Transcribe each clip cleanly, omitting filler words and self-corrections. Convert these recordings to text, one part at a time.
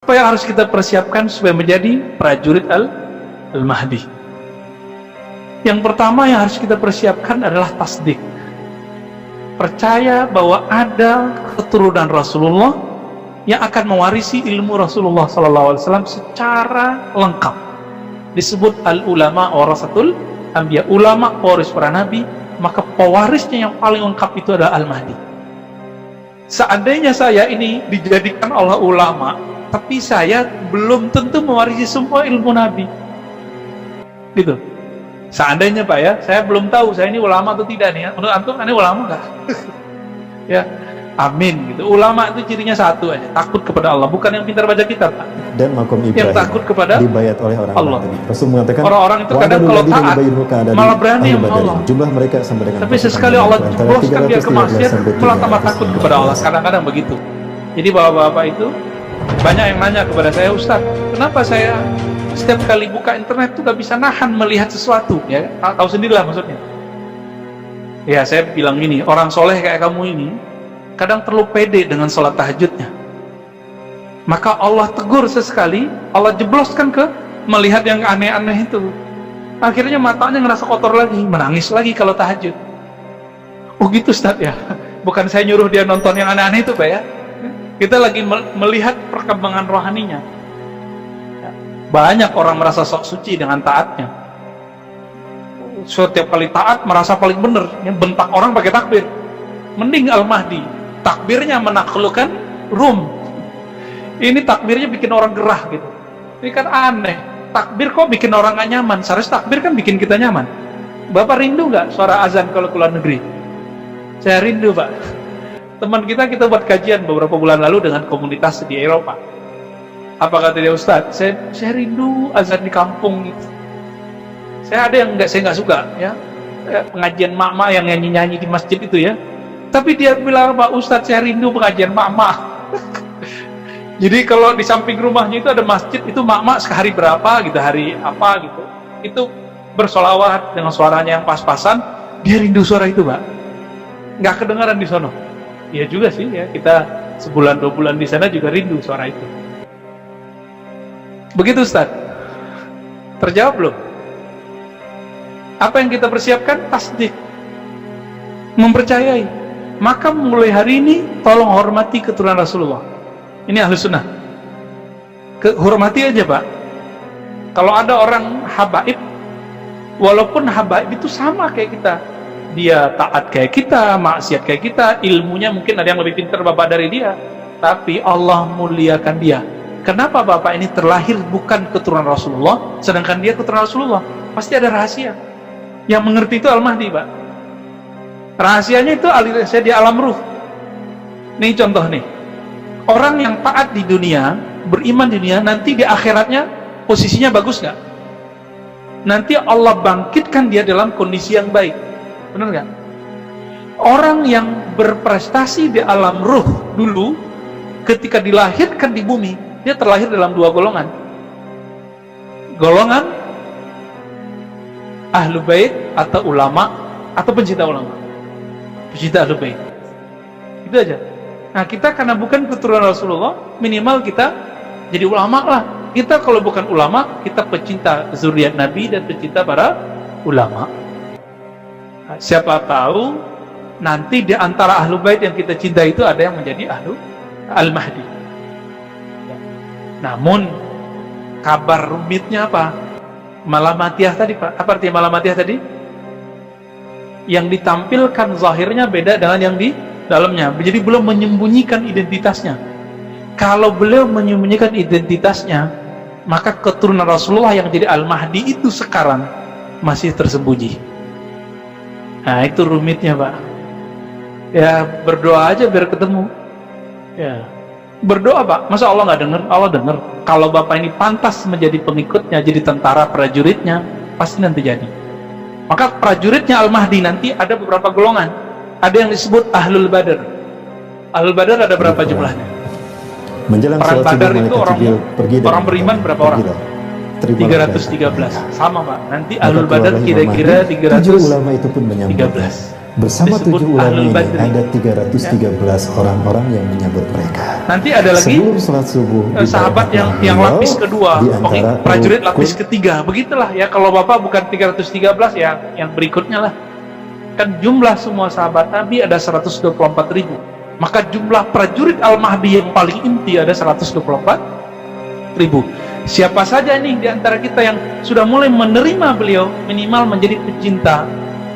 Apa yang harus kita persiapkan supaya menjadi prajurit Al-Mahdi? Yang pertama yang harus kita persiapkan adalah tasdik. Percaya bahwa ada keturunan Rasulullah yang akan mewarisi ilmu Rasulullah SAW secara lengkap. Disebut al-ulama warasatul anbiya, ulama pewaris para nabi, maka pewarisnya yang paling lengkap itu adalah Al-Mahdi. Seandainya saya ini dijadikan oleh ulama, tapi saya belum tentu mewarisi semua ilmu Nabi. Gitu. Seandainya Pak ya, saya belum tahu saya ini ulama atau tidak nih ya. Menurut antum ini ulama enggak? Ya, amin gitu. Ulama itu cirinya satu aja, takut kepada Allah, bukan yang pintar baca kitab, Pak. Dan makom Ibrahim yang takut kepada dibayat oleh orang Allah. Rasul mengatakan orang-orang itu kadang kalau taat malah berani sama Allah. Jumlah mereka sama dengan tapi sesekali Allah jebloskan dia ke maksiat, malah tambah takut kepada Allah. Kadang-kadang begitu. Jadi bapak-bapak itu banyak yang nanya kepada saya, Ustaz, kenapa saya setiap kali buka internet tuh gak bisa nahan melihat sesuatu? Ya, tahu sendirilah maksudnya. Ya, saya bilang gini, orang soleh kayak kamu ini kadang terlalu pede dengan sholat tahajudnya. Maka Allah tegur sesekali, Allah jebloskan ke melihat yang aneh-aneh itu. Akhirnya matanya ngerasa kotor lagi, menangis lagi kalau tahajud. Oh gitu Ustaz ya? Bukan saya nyuruh dia nonton yang aneh-aneh itu Pak ya. Kita lagi melihat perkembangan rohaninya. Banyak orang merasa sok suci dengan taatnya. Setiap kali taat merasa paling benar, yang bentak orang pakai takbir. Mending Al-Mahdi, takbirnya menaklukkan Rum. Ini takbirnya bikin orang gerah gitu. Ini kan aneh. Takbir kok bikin orang gak nyaman? Seharusnya takbir kan bikin kita nyaman. Bapak rindu nggak suara azan kalau keluar negeri? Saya rindu Pak. Teman kita buat kajian beberapa bulan lalu dengan komunitas di Eropa. Apa kata dia, Ustaz? Saya rindu azan di kampung gitu. Saya ada yang saya nggak suka ya, pengajian mak-mak yang nyanyi-nyanyi di masjid itu ya. Tapi dia bilang, Pak Ustaz, saya rindu pengajian mak-mak. Jadi kalau di samping rumahnya itu ada masjid, itu mak-mak sehari berapa gitu, hari apa gitu, itu bersolawat dengan suaranya yang pas-pasan. Dia rindu suara itu Pak, nggak kedengaran di sono. Iya juga sih ya, kita sebulan 2 bulan di sana juga rindu suara itu. Begitu Ustaz. Terjawab belum? Apa yang kita persiapkan? Tasdik, mempercayai. Maka mulai hari ini tolong hormati keturunan Rasulullah. Ini ahlu sunnah. Hormati aja Pak. Kalau ada orang habaib, walaupun habaib itu sama kayak kita, dia taat kayak kita, maksiat kayak kita, ilmunya mungkin ada yang lebih pintar bapak dari dia, tapi Allah muliakan dia. Kenapa bapak ini terlahir bukan keturunan Rasulullah, sedangkan dia keturunan Rasulullah? Pasti ada rahasia. Yang mengerti itu Al-Mahdi Pak. Rahasianya itu rahasia di alam ruh. Nih contoh nih, orang yang taat di dunia, beriman di dunia, nanti di akhiratnya posisinya bagus nggak? Nanti Allah bangkitkan dia dalam kondisi yang baik. Benar nggak? Orang yang berprestasi di alam ruh dulu, ketika dilahirkan di bumi, dia terlahir dalam 2 golongan. Golongan ahlu bait atau ulama, atau pencinta ulama. Pencinta ahlu bait. Itu aja. Nah kita karena bukan keturunan Rasulullah, minimal kita jadi ulama lah. Kita kalau bukan ulama, kita pecinta zuriat Nabi dan pecinta para ulama. Nah, siapa tahu nanti di antara ahlu bait yang kita cinta itu ada yang menjadi ahlu Al-Mahdi. Namun kabar rumitnya apa? Malamatiyah tadi Pak. Apa artinya malamatiyah tadi? Yang ditampilkan zahirnya beda dengan yang di dalamnya. Jadi beliau menyembunyikan identitasnya. Kalau beliau menyembunyikan identitasnya, maka keturunan Rasulullah yang jadi Al-Mahdi itu sekarang masih tersembunyi. Nah itu rumitnya Pak. Ya berdoa aja biar ketemu. Ya berdoa Pak. Masa Allah nggak dengar? Allah dengar. Kalau Bapak ini pantas menjadi pengikutnya, jadi tentara prajuritnya, pasti nanti jadi. Maka prajuritnya Al-Mahdi nanti ada beberapa golongan. Ada yang disebut Ahlul Badar. Ahlul Badar ada berapa jumlahnya? Menjelang Perang Badar itu orang beriman berapa orang? 313. Sama Pak. Nanti Ahlul Badar kira-kira 313. Bersama disebut 7 ulama Ahlul ini Badri. ada 313 orang-orang yang menyambut mereka. Nanti ada lagi Sebelum sholat subuh di sahabat bawah yang beliau, lapis kedua, di oke, antara prajurit rukun- lapis ketiga. Begitulah ya, kalau Bapak bukan 313 ya yang berikutnya lah. Kan jumlah semua sahabat Nabi ada 124.000. Maka jumlah prajurit Al-Mahdi yang paling inti ada 124.000. Siapa saja nih di antara kita yang sudah mulai menerima beliau, minimal menjadi pecinta,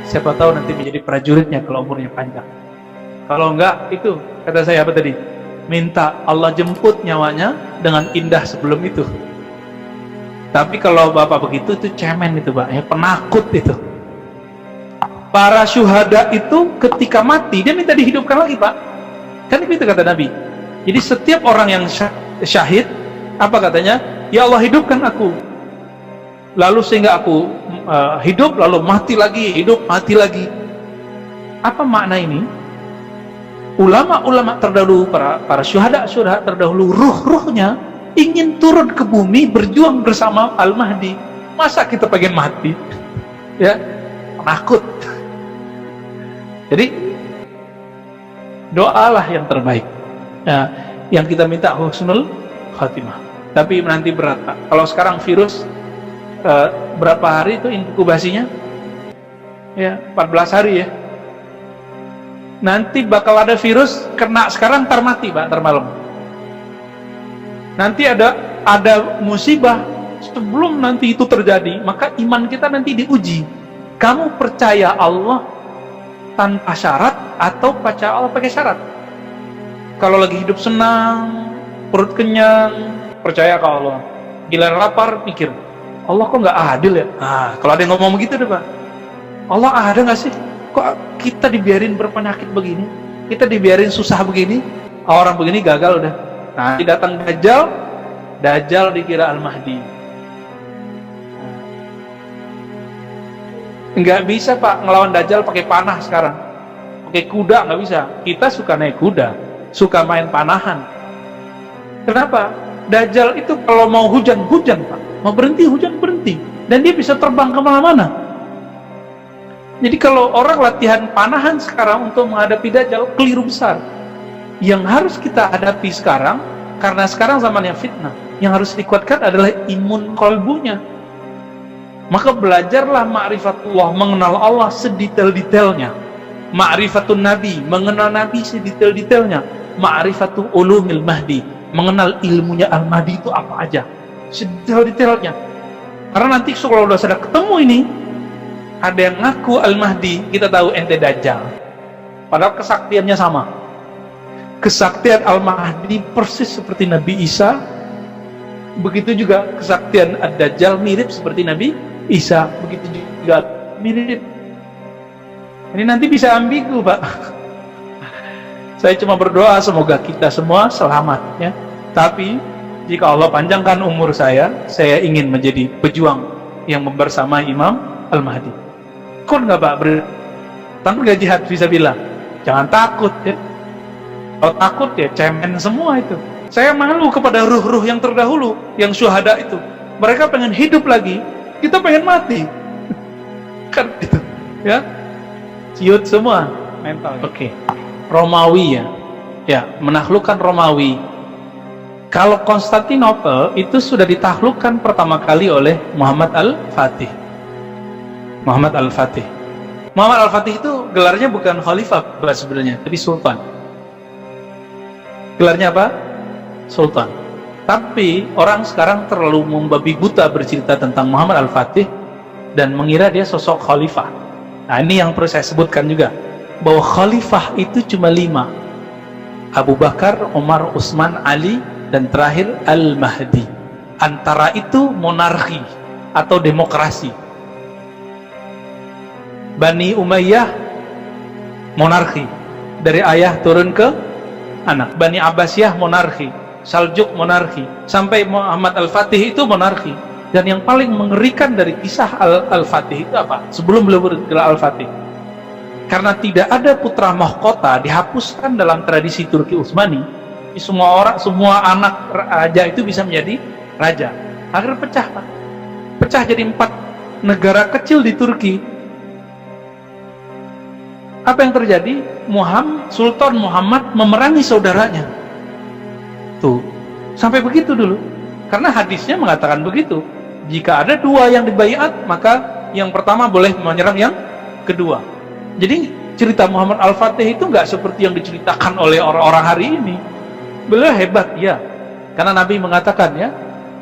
siapa tahu nanti menjadi prajuritnya kalau umurnya panjang. Kalau enggak, itu kata saya apa tadi, minta Allah jemput nyawanya dengan indah sebelum itu. Tapi kalau Bapak begitu, itu cemen itu Pak, ya, penakut itu. Para syuhada itu ketika mati dia minta dihidupkan lagi Pak, kan itu kata Nabi. Jadi setiap orang yang syahid, apa katanya, ya Allah hidupkan aku, lalu sehingga aku hidup, lalu mati lagi, hidup, mati lagi. Apa makna ini? Ulama-ulama terdahulu, para syuhada terdahulu, ruh-ruhnya ingin turun ke bumi berjuang bersama Al-Mahdi. Masa kita pengen mati? Ya, penakut. Jadi doalah yang terbaik. Nah, yang kita minta husnul khatimah. Tapi nanti berat Pak. Kalau sekarang virus berapa hari itu inkubasinya? Ya, 14 hari ya. Nanti bakal ada virus kena sekarang ntar mati Pak, ntar malam. Nanti ada musibah sebelum nanti itu terjadi, maka iman kita nanti diuji. Kamu percaya Allah tanpa syarat atau percaya Allah pakai syarat? Kalau lagi hidup senang, perut kenyang, percaya ke Allah. Giliran lapar, mikir, Allah kok nggak adil ya? Nah, kalau ada yang ngomong begitu deh Pak, Allah ada nggak sih? Kok kita dibiarin berpenyakit begini? Kita dibiarin susah begini? Orang begini gagal udah. Nah, datang Dajjal dikira Al-Mahdi. Nggak bisa Pak ngelawan Dajjal pakai panah sekarang, pakai kuda nggak bisa. Kita suka naik kuda, suka main panahan. Kenapa? Dajjal itu kalau mau hujan Pak, mau berhenti hujan berhenti, dan dia bisa terbang kemana-mana. Jadi kalau orang latihan panahan sekarang untuk menghadapi Dajjal, keliru besar. Yang harus kita hadapi sekarang, karena sekarang zamannya fitnah, yang harus dikuatkan adalah imun kolbunya. Maka belajarlah ma'rifatullah, mengenal Allah sedetail-detailnya. Ma'rifatun Nabi, mengenal Nabi sedetail-detailnya. Ma'rifatul ulumil Mahdi, mengenal ilmunya Al-Mahdi itu apa aja, sedetail-detailnya. Karena nanti kalau sudah ketemu ini, ada yang ngaku Al-Mahdi, kita tahu ente Dajjal. Padahal kesaktiannya sama. Kesaktian Al-Mahdi persis seperti Nabi Isa. Begitu juga kesaktian Ad-Dajjal mirip seperti Nabi Isa. Begitu juga mirip. Ini nanti bisa ambigu Pak. Saya cuma berdoa semoga kita semua selamat ya. Tapi jika Allah panjangkan umur saya ingin menjadi pejuang yang membersamai Imam Al-Mahdi. Kok nggak Pak tapi nggak jihad bisa bilang, jangan takut ya. Kalau takut ya cemen semua itu. Saya malu kepada ruh-ruh yang terdahulu, yang syuhada itu. Mereka pengen hidup lagi, kita pengen mati. Kan gitu ya. Ciut semua mental. Oke. Romawi ya. Ya, menaklukkan Romawi. Kalau Konstantinopel itu sudah ditaklukkan pertama kali oleh Muhammad Al-Fatih. Muhammad Al-Fatih. Muhammad Al-Fatih itu gelarnya bukan khalifah sebenarnya, tapi sultan. Gelarnya apa? Sultan. Tapi orang sekarang terlalu membabi buta bercerita tentang Muhammad Al-Fatih dan mengira dia sosok khalifah. Nah, ini yang perlu saya sebutkan juga, bahwa khalifah itu cuma 5. Abu Bakar, Umar, Utsman, Ali, dan terakhir Al-Mahdi. Antara itu monarki atau demokrasi. Bani Umayyah monarki, dari ayah turun ke anak. Bani Abbasiyah monarki, Saljuk monarki, sampai Muhammad Al-Fatih itu monarki. Dan yang paling mengerikan dari kisah Al-Fatih itu apa? Sebelum beliau bergelar Al-Fatih, karena tidak ada putra mahkota, dihapuskan dalam tradisi Turki Utsmani. Semua anak raja itu bisa menjadi raja. Akhirnya pecah Pak. Pecah jadi 4 negara kecil di Turki. Apa yang terjadi? Sultan Muhammad memerangi saudaranya. Tuh, sampai begitu dulu. Karena hadisnya mengatakan begitu. Jika ada dua yang dibaiat, maka yang pertama boleh menyerang yang kedua. Jadi cerita Muhammad Al-Fatih itu nggak seperti yang diceritakan oleh orang-orang hari ini. Beliau hebat, ya. Karena Nabi mengatakan, ya,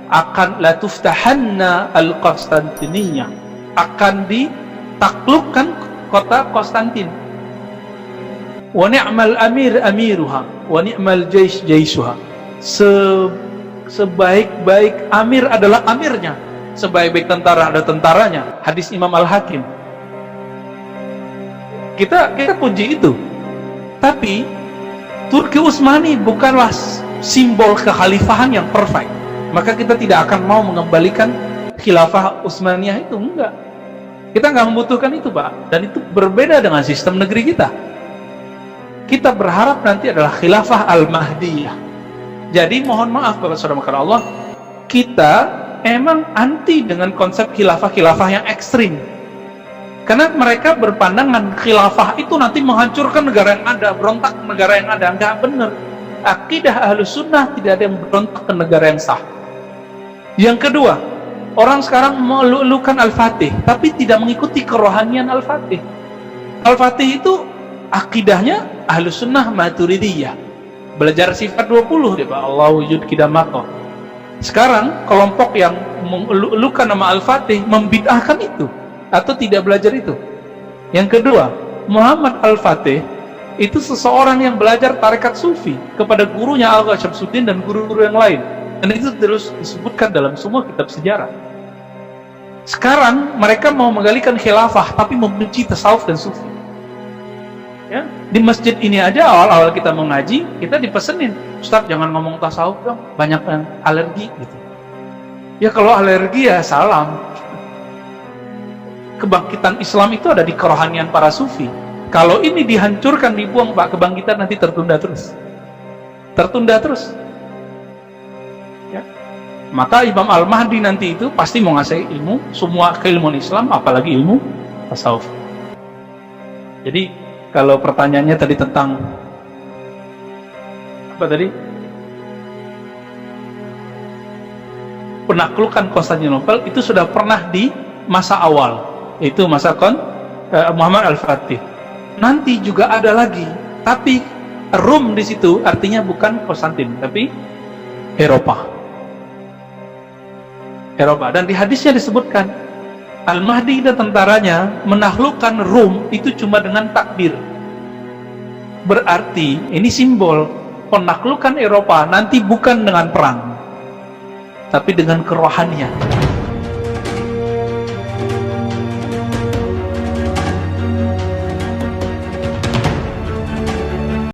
akan la tuftahanna al-Konstantiniyah, akan ditaklukkan kota Konstantin. Wa ni'mal amir amiruha wa ni'mal jais jaisuha. Sebaik-baik amir adalah amirnya, sebaik-baik tentara ada tentaranya. Hadis Imam Al-Hakim. Kita puji itu. Tapi Turki Utsmani bukanlah simbol kekhalifahan yang perfect. Maka kita tidak akan mau mengembalikan khilafah Utsmaniyah itu, enggak. Kita nggak membutuhkan itu, Pak. Dan itu berbeda dengan sistem negeri kita. Kita berharap nanti adalah khilafah Al-Mahdiyah. Jadi mohon maaf Bapak Saudara Allah, kita emang anti dengan konsep khilafah-khilafah yang ekstrim. Karena mereka berpandangan khilafah itu nanti menghancurkan negara yang ada, berontak ke negara yang ada. Nggak benar. Akidah Ahlus Sunnah tidak ada yang berontak ke negara yang sah. Yang kedua, orang sekarang melulukan Al-Fatih, tapi tidak mengikuti kerohanian Al-Fatih. Al-Fatih itu akidahnya Ahlus Sunnah Maturidiyah. Belajar sifat 20 deh Pak, Allah wujud kidamakoh. Sekarang kelompok yang melulukan nama Al-Fatih membid'ahkan itu atau tidak belajar itu. Yang kedua, Muhammad Al-Fatih itu seseorang yang belajar tarekat sufi kepada gurunya Agha Syamsuddin dan guru-guru yang lain. Dan itu terus disebutkan dalam semua kitab sejarah. Sekarang mereka mau menggalikan khilafah tapi membenci tasawuf dan sufi. Ya, di masjid ini aja awal-awal kita mengaji, kita dipesenin, Ustaz jangan ngomong tasawuf dong, banyak yang alergi gitu. Ya kalau alergi ya salam. Kebangkitan Islam itu ada di kerohanian para sufi. Kalau ini dihancurkan, dibuang Pak, kebangkitan nanti tertunda terus. Tertunda terus. Ya. Maka Imam Al-Mahdi nanti itu pasti menguasai ilmu, semua keilmuan Islam, apalagi ilmu tasawuf. Jadi kalau pertanyaannya tadi tentang apa tadi? Penaklukan Konstantinopel itu sudah pernah di masa awal, yaitu masa Muhammad Al-Fatih. Nanti juga ada lagi, tapi Rum di situ artinya bukan Konstantin, tapi Eropa. Dan di hadisnya disebutkan Al-Mahdi dan tentaranya menaklukkan Rum itu cuma dengan takbir. Berarti ini simbol penaklukan Eropa nanti bukan dengan perang, tapi dengan kerohanian.